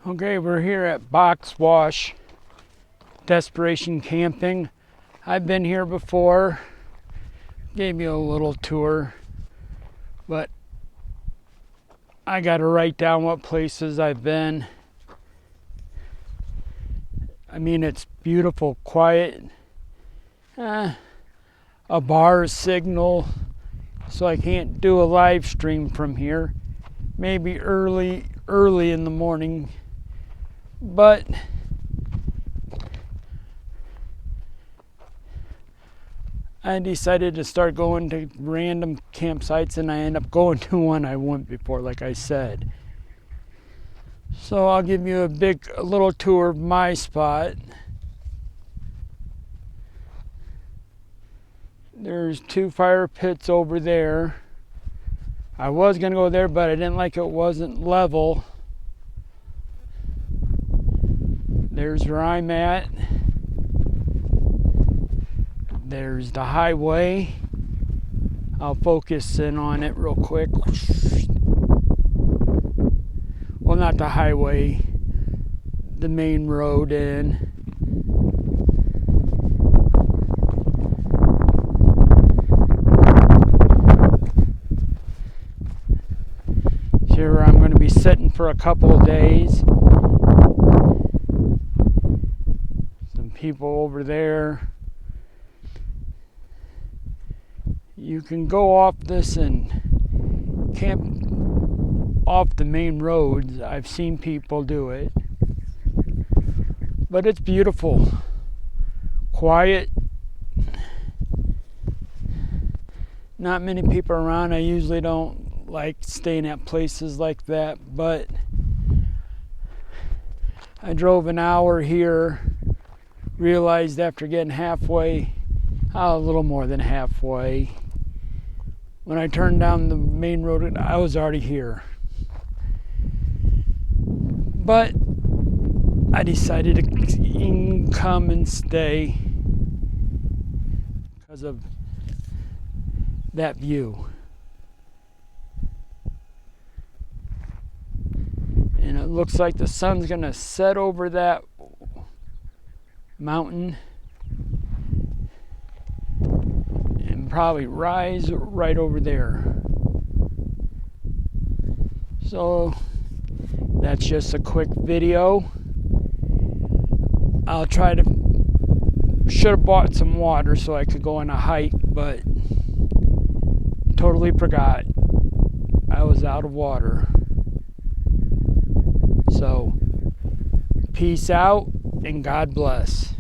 Okay, we're here at Box Wash Desperation Camping. I've been here before, gave you a little tour, but I got to write down what places I've been. I mean, it's beautiful, quiet, a bar signal, so I can't do a live stream from here. Maybe early in the morning, but I decided to start going to random campsites, and I end up going to one I went before, like I said. So I'll give you a little tour of my spot. There's 2 fire pits over there. I was gonna go there, but I didn't like it wasn't level. There's where I'm at. There's the highway. I'll focus in on it real quick. Well, not the highway, the main road in. Here I'm going to be sitting for a couple of days. Some people over there. You can go off this and camp off the main roads. I've seen people do it. But it's beautiful. Quiet. Not many people around. I usually don't like staying at places like that, but I drove an hour here, realized after getting halfway, a little more than halfway, when I turned down the main road, I was already here. But I decided to come and stay because of that view. And it looks like the sun's gonna set over that mountain and probably rise right over there. So that's just a quick video. I'll try to, should have bought some water so I could go on a hike, but totally forgot. I was out of water. So, peace out and God bless.